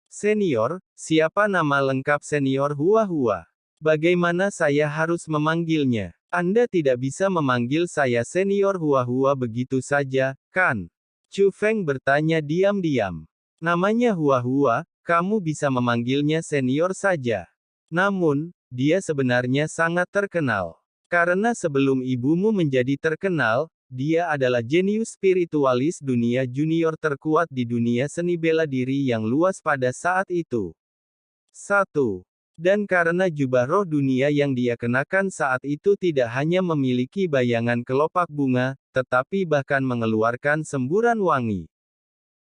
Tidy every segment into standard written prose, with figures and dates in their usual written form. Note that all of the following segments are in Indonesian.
Senior, siapa nama lengkap Senior Hua-Hua? Bagaimana saya harus memanggilnya? Anda tidak bisa memanggil saya Senior Hua-Hua begitu saja, kan? Chu Feng bertanya diam-diam. Namanya Hua-Hua, kamu bisa memanggilnya Senior saja. Namun, dia sebenarnya sangat terkenal. Karena sebelum ibumu menjadi terkenal, dia adalah jenius spiritualis dunia junior terkuat di dunia seni bela diri yang luas pada saat itu. 1. Dan karena jubah roh dunia yang dia kenakan saat itu tidak hanya memiliki bayangan kelopak bunga, tetapi bahkan mengeluarkan semburan wangi.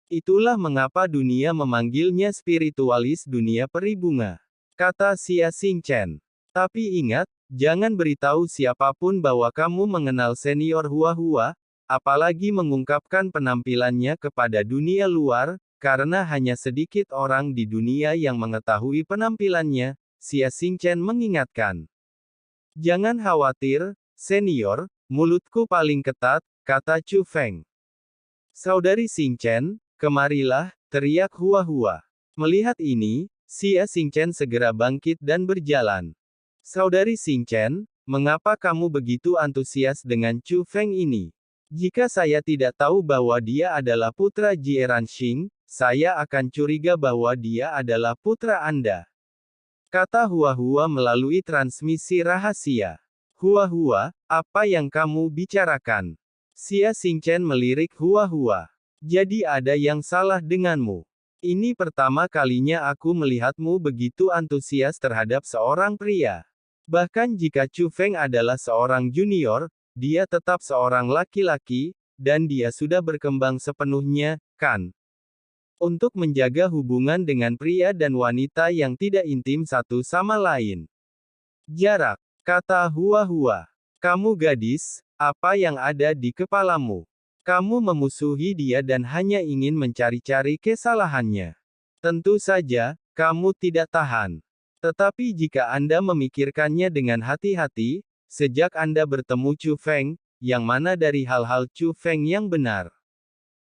Itulah mengapa dunia memanggilnya spiritualis dunia peri bunga. Kata Xia Xingchen. Tapi ingat, jangan beritahu siapapun bahwa kamu mengenal Senior Hua-Hua, apalagi mengungkapkan penampilannya kepada dunia luar, karena hanya sedikit orang di dunia yang mengetahui penampilannya, Xia Xingchen mengingatkan. Jangan khawatir, Senior, mulutku paling ketat, kata Chu Feng. Saudari Xingchen, kemarilah, teriak Hua-Hua. Melihat ini, Xia Xingchen segera bangkit dan berjalan. Saudari Xingchen, mengapa kamu begitu antusias dengan Chu Feng ini? Jika saya tidak tahu bahwa dia adalah putra Jieran Xing, saya akan curiga bahwa dia adalah putra Anda. Kata Hua-Hua melalui transmisi rahasia. Hua-Hua, apa yang kamu bicarakan? Xia Xingchen melirik Hua-Hua. Jadi ada yang salah denganmu. Ini pertama kalinya aku melihatmu begitu antusias terhadap seorang pria. Bahkan jika Chu Feng adalah seorang junior, dia tetap seorang laki-laki, dan dia sudah berkembang sepenuhnya, kan? Untuk menjaga hubungan dengan pria dan wanita yang tidak intim satu sama lain. Jarak, kata Hua-Hua. Kamu gadis, apa yang ada di kepalamu? Kamu memusuhi dia dan hanya ingin mencari-cari kesalahannya. Tentu saja, kamu tidak tahan. Tetapi jika Anda memikirkannya dengan hati-hati, sejak Anda bertemu Chu Feng, yang mana dari hal-hal Chu Feng yang benar?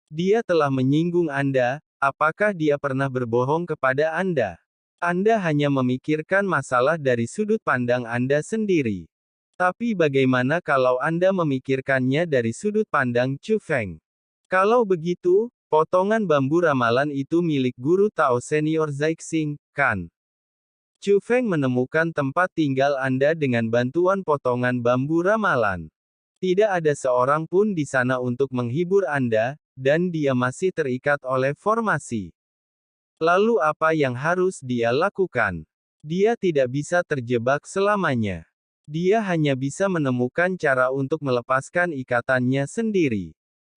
Dia telah menyinggung Anda, apakah dia pernah berbohong kepada Anda? Anda hanya memikirkan masalah dari sudut pandang Anda sendiri. Tapi bagaimana kalau Anda memikirkannya dari sudut pandang Chu Feng? Kalau begitu, potongan bambu ramalan itu milik guru Tao Senior Zixing, kan? Chu Feng menemukan tempat tinggal Anda dengan bantuan potongan bambu ramalan. Tidak ada seorang pun di sana untuk menghibur Anda, dan dia masih terikat oleh formasi. Lalu apa yang harus dia lakukan? Dia tidak bisa terjebak selamanya. Dia hanya bisa menemukan cara untuk melepaskan ikatannya sendiri.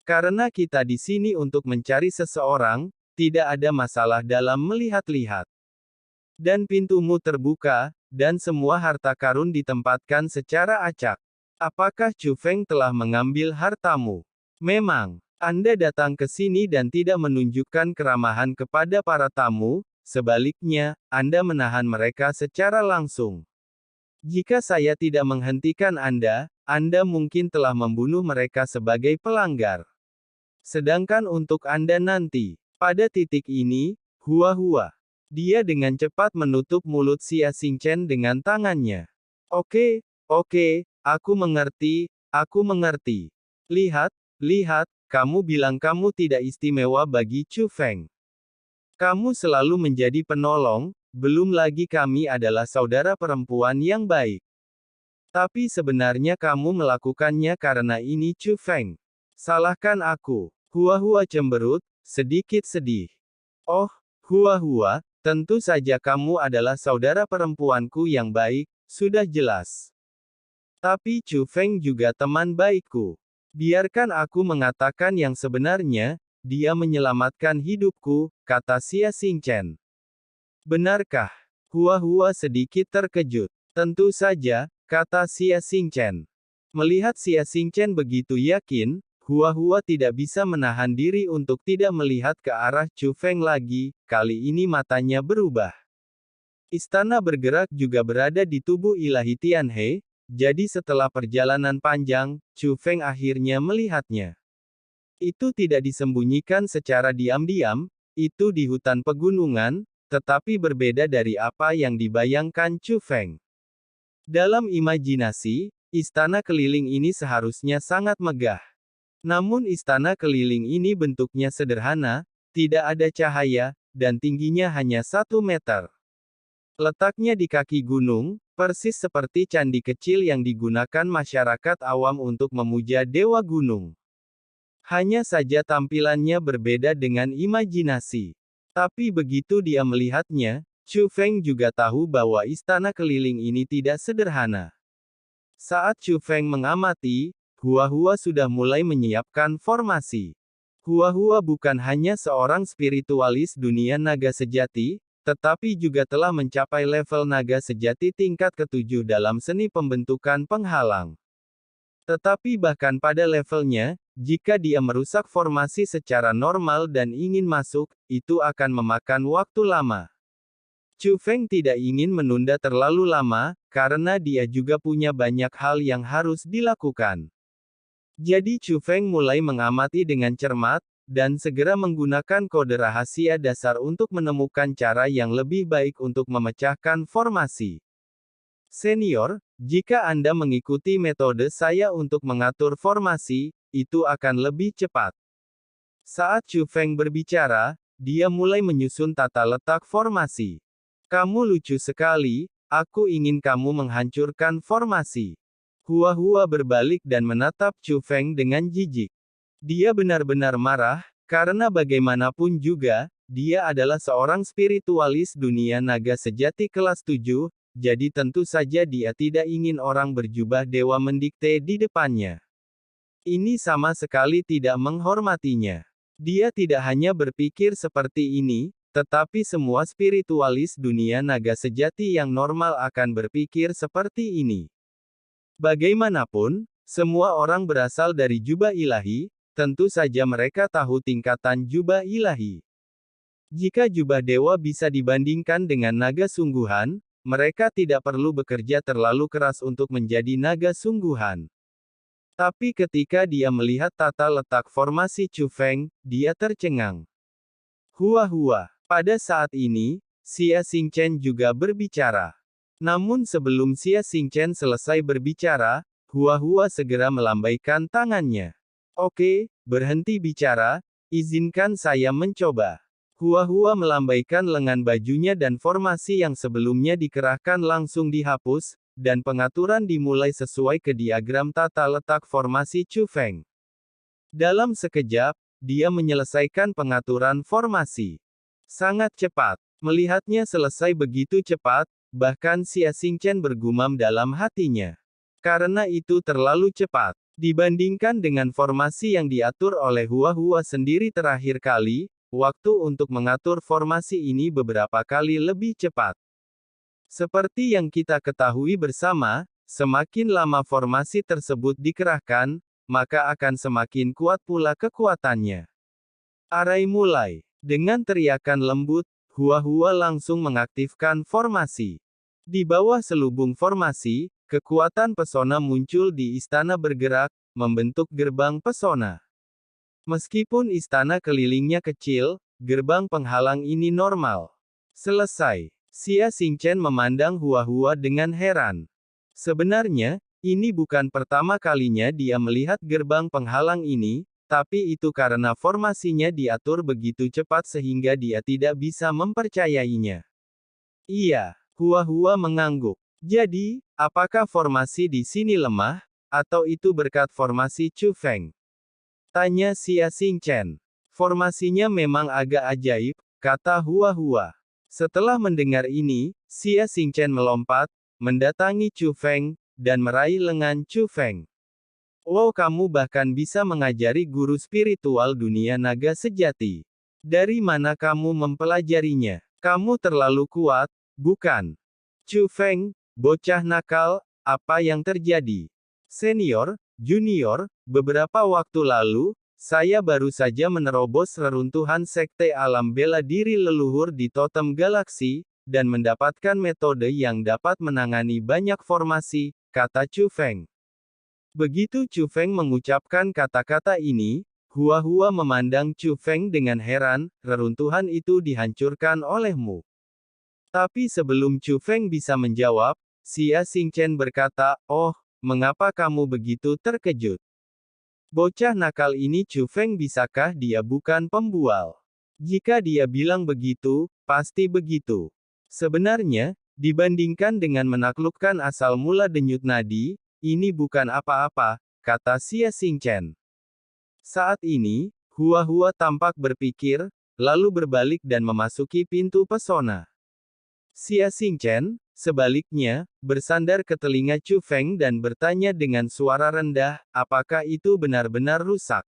Karena kita di sini untuk mencari seseorang, tidak ada masalah dalam melihat-lihat. Dan pintumu terbuka, dan semua harta karun ditempatkan secara acak. Apakah Chu Feng telah mengambil hartamu? Memang, Anda datang ke sini dan tidak menunjukkan keramahan kepada para tamu, sebaliknya, Anda menahan mereka secara langsung. Jika saya tidak menghentikan Anda mungkin telah membunuh mereka sebagai pelanggar. Sedangkan untuk Anda nanti, pada titik ini, Hua-Hua. Dia dengan cepat menutup mulut Xia Xingchen dengan tangannya. Oke, aku mengerti, Lihat, kamu bilang kamu tidak istimewa bagi Chu Feng. Kamu selalu menjadi penolong, belum lagi kami adalah saudara perempuan yang baik. Tapi sebenarnya kamu melakukannya karena ini Chu Feng. Salahkan aku. Hua-Hua cemberut, sedikit sedih. Oh, Hua-Hua, tentu saja kamu adalah saudara perempuanku yang baik, sudah jelas. Tapi Chu Feng juga teman baikku. Biarkan aku mengatakan yang sebenarnya, dia menyelamatkan hidupku, kata Xia Xingchen. Benarkah? Hua-Hua sedikit terkejut. Tentu saja, kata Xia Xingchen. Melihat Xia Xingchen begitu yakin, Hua-Hua tidak bisa menahan diri untuk tidak melihat ke arah Chu Feng lagi, kali ini matanya berubah. Istana bergerak juga berada di tubuh ilahi Tianhe, jadi setelah perjalanan panjang, Chu Feng akhirnya melihatnya. Itu tidak disembunyikan secara diam-diam, itu di hutan pegunungan, tetapi berbeda dari apa yang dibayangkan Chu Feng. Dalam imajinasi, istana keliling ini seharusnya sangat megah. Namun istana keliling ini bentuknya sederhana, tidak ada cahaya, dan tingginya hanya 1 meter. Letaknya di kaki gunung, persis seperti candi kecil yang digunakan masyarakat awam untuk memuja dewa gunung. Hanya saja tampilannya berbeda dengan imajinasi. Tapi begitu dia melihatnya, Chu Feng juga tahu bahwa istana keliling ini tidak sederhana. Saat Chu Feng mengamati, Hua-Hua sudah mulai menyiapkan formasi. Hua-Hua bukan hanya seorang spiritualis dunia naga sejati, tetapi juga telah mencapai level naga sejati tingkat ke-7 dalam seni pembentukan penghalang. Tetapi bahkan pada levelnya, jika dia merusak formasi secara normal dan ingin masuk, itu akan memakan waktu lama. Chu Feng tidak ingin menunda terlalu lama, karena dia juga punya banyak hal yang harus dilakukan. Jadi Chu Feng mulai mengamati dengan cermat, dan segera menggunakan kode rahasia dasar untuk menemukan cara yang lebih baik untuk memecahkan formasi. Senior, jika Anda mengikuti metode saya untuk mengatur formasi, itu akan lebih cepat. Saat Chu Feng berbicara, dia mulai menyusun tata letak formasi. Kamu lucu sekali, aku ingin kamu menghancurkan formasi. Hua-Hua berbalik dan menatap Chu Feng dengan jijik. Dia benar-benar marah, karena bagaimanapun juga, dia adalah seorang spiritualis dunia naga sejati kelas 7, jadi tentu saja dia tidak ingin orang berjubah dewa mendikte di depannya. Ini sama sekali tidak menghormatinya. Dia tidak hanya berpikir seperti ini, tetapi semua spiritualis dunia naga sejati yang normal akan berpikir seperti ini. Bagaimanapun, semua orang berasal dari jubah ilahi, tentu saja mereka tahu tingkatan jubah ilahi. Jika jubah dewa bisa dibandingkan dengan naga sungguhan, mereka tidak perlu bekerja terlalu keras untuk menjadi naga sungguhan. Tapi ketika dia melihat tata letak formasi Chu Feng, dia tercengang. Hua-Hua. Pada saat ini, Xia Xingchen juga berbicara. Namun sebelum Xia Xingchen selesai berbicara, Hua-Hua segera melambaikan tangannya. Oke, berhenti bicara, izinkan saya mencoba. Hua-Hua melambaikan lengan bajunya dan formasi yang sebelumnya dikerahkan langsung dihapus, dan pengaturan dimulai sesuai ke diagram tata letak formasi Chu Feng. Dalam sekejap, dia menyelesaikan pengaturan formasi. Sangat cepat. Melihatnya selesai begitu cepat, bahkan Xia Xingchen bergumam dalam hatinya. Karena itu terlalu cepat. Dibandingkan dengan formasi yang diatur oleh Hua-Hua sendiri terakhir kali, waktu untuk mengatur formasi ini beberapa kali lebih cepat. Seperti yang kita ketahui bersama, semakin lama formasi tersebut dikerahkan, maka akan semakin kuat pula kekuatannya. Arai mulai. Dengan teriakan lembut, Hua-Hua langsung mengaktifkan formasi. Di bawah selubung formasi, kekuatan pesona muncul di istana bergerak, membentuk gerbang pesona. Meskipun istana kelilingnya kecil, gerbang penghalang ini normal. Selesai. Xia Xingchen memandang Hua-Hua dengan heran. Sebenarnya, ini bukan pertama kalinya dia melihat gerbang penghalang ini, tapi itu karena formasinya diatur begitu cepat sehingga dia tidak bisa mempercayainya. Iya, Hua-Hua mengangguk. Jadi, apakah formasi di sini lemah, atau itu berkat formasi Chu Feng? Tanya Xia Xingchen. Formasinya memang agak ajaib, kata Hua-Hua. Setelah mendengar ini, Xia Xingchen melompat, mendatangi Chu Feng, dan meraih lengan Chu Feng. Wow, kamu bahkan bisa mengajari guru spiritual dunia naga sejati. Dari mana kamu mempelajarinya? Kamu terlalu kuat, bukan? Chu Feng, bocah nakal, apa yang terjadi? Senior, junior, beberapa waktu lalu, saya baru saja menerobos reruntuhan sekte alam bela diri leluhur di totem galaksi, dan mendapatkan metode yang dapat menangani banyak formasi, kata Chu Feng. Begitu Chu Feng mengucapkan kata-kata ini, Hua-Hua memandang Chu Feng dengan heran, reruntuhan itu dihancurkan olehmu. Tapi sebelum Chu Feng bisa menjawab, Xia Xingchen berkata, "Oh, mengapa kamu begitu terkejut? Bocah nakal ini Chu Feng, bisakah dia bukan pembual? Jika dia bilang begitu, pasti begitu. Sebenarnya, dibandingkan dengan menaklukkan asal mula denyut nadi, ini bukan apa-apa," kata Xia Xingchen. Saat ini, Hua Hua tampak berpikir, lalu berbalik dan memasuki pintu pesona. Xia Xingchen, sebaliknya, bersandar ke telinga Chu Feng dan bertanya dengan suara rendah, "Apakah itu benar-benar rusak?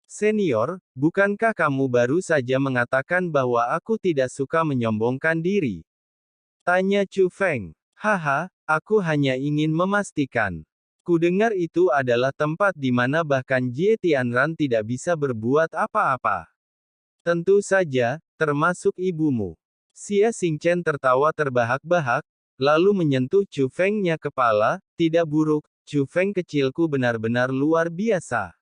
Senior, bukankah kamu baru saja mengatakan bahwa aku tidak suka menyombongkan diri?" Tanya Chu Feng. "Haha, aku hanya ingin memastikan. Kudengar itu adalah tempat di mana bahkan Jie Tianran tidak bisa berbuat apa-apa. Tentu saja, termasuk ibumu." Xia Xingchen tertawa terbahak-bahak, lalu menyentuh Chu Feng-nya kepala, "Tidak buruk, Chu Feng kecilku benar-benar luar biasa.